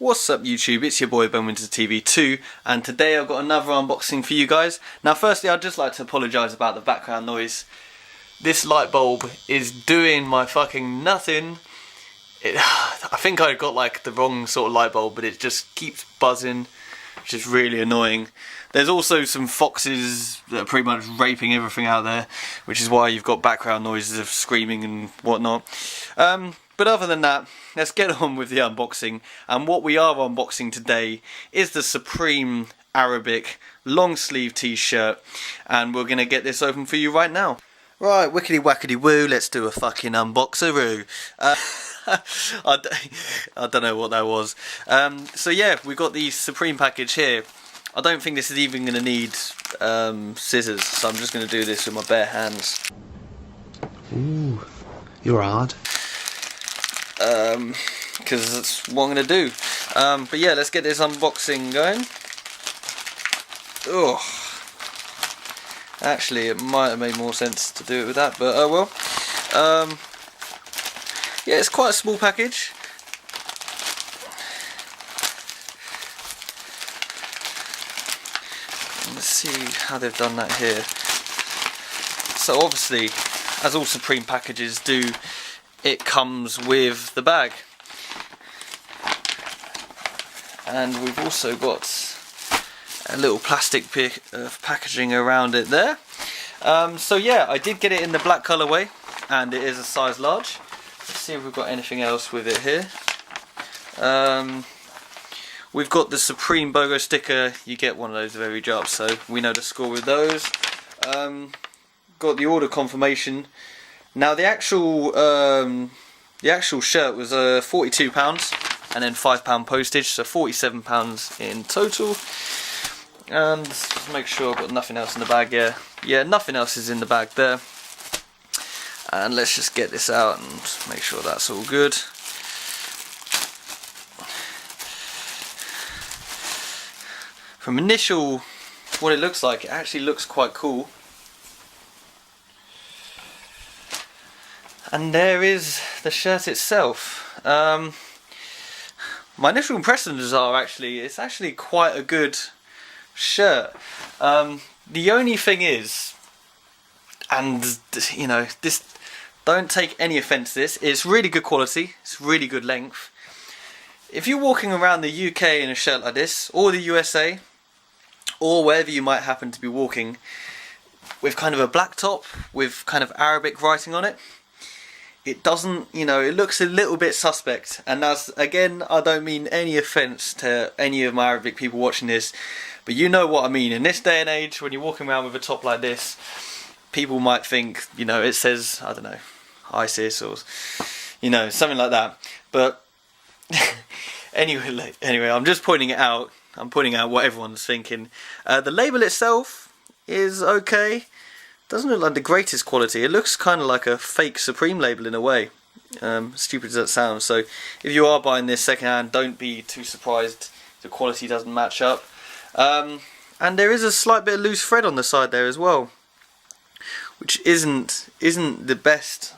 What's up YouTube, it's your boy benwindsortv 2 and today I've got another unboxing for you guys. Now firstly I'd just like to apologise about the background noise. This light bulb is doing my fucking nothing. I think I got like the wrong sort of light bulb, but it just keeps buzzing, which is really annoying. There's also some foxes that are pretty much raping everything out there, which is why you've got background noises of screaming and whatnot. But other than that, let's get on with the unboxing. And what we are unboxing today is the Supreme Arabic long sleeve t-shirt, and we're going to get this open for you right now. Right, wickety wackety woo, let's do a fucking unboxeroo. I don't know what that was. So yeah, we've got the Supreme package here. I don't think this is even going to need scissors, so I'm just going to do this with my bare hands. Ooh, you're hard. Because that's what I'm going to do. But yeah, let's get this unboxing going. Ugh. Actually, it might have made more sense to do it with that, but oh well. Yeah, it's quite a small package. Let's see how they've done that here. So obviously, as all Supreme packages do, it comes with the bag. And we've also got a little plastic packaging around it there. So yeah, I did get it in the black colourway, and it is a size large. Let's see if we've got anything else with it here. We've got the Supreme Bogo sticker. You get one of those with every job, so we know the score with those. Got the order confirmation. Now the actual shirt was £42 and then £5 postage, so £47 in total. And just make sure I've got nothing else in the bag. Yeah, nothing else is in the bag there. And let's just get this out and make sure that's all good. From initial, what it looks like, it actually looks quite cool. And there is the shirt itself. My initial impressions are it's actually quite a good shirt. The only thing is, and you know, this, don't take any offence to this, it's really good quality, it's really good length. If you're walking around the UK in a shirt like this, or the USA, or wherever you might happen to be walking, with kind of a black top with kind of Arabic writing on it, it doesn't, you know, it looks a little bit suspect. And that's, again, I don't mean any offence to any of my Arabic people watching this, but you know what I mean. In this day and age, when you're walking around with a top like this, people might think, you know, it says, I don't know, ISIS or, you know, something like that. But anyway, I'm just pointing it out. I'm pointing out what everyone's thinking. The label itself is okay. Doesn't look like the greatest quality. It looks kind of like a fake Supreme label in a way. Stupid as that sounds. So if you are buying this secondhand, don't be too surprised the quality doesn't match up. And there is a slight bit of loose thread on the side there as well, which isn't the best,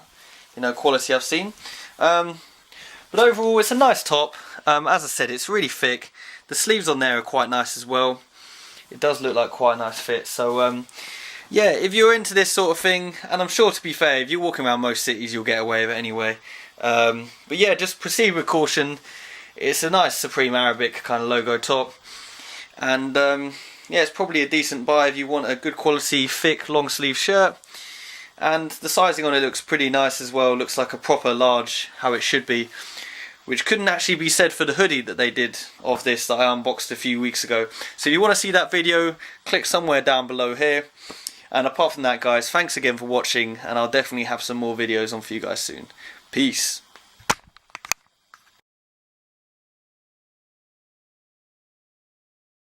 you know, quality I've seen. But overall, it's a nice top. As I said, it's really thick. The sleeves on there are quite nice as well. It does look like quite a nice fit. So yeah, if you're into this sort of thing, and I'm sure, to be fair, if you're walking around most cities, you'll get away with it anyway. But yeah, just proceed with caution. It's a nice Supreme Arabic kind of logo top. And yeah, it's probably a decent buy if you want a good quality, thick, long sleeve shirt. And the sizing on it looks pretty nice as well. Looks like a proper large, how it should be. Which couldn't actually be said for the hoodie that they did of this that I unboxed a few weeks ago. So if you want to see that video, click somewhere down below here. And apart from that, guys, thanks again for watching, and I'll definitely have some more videos on for you guys soon. Peace.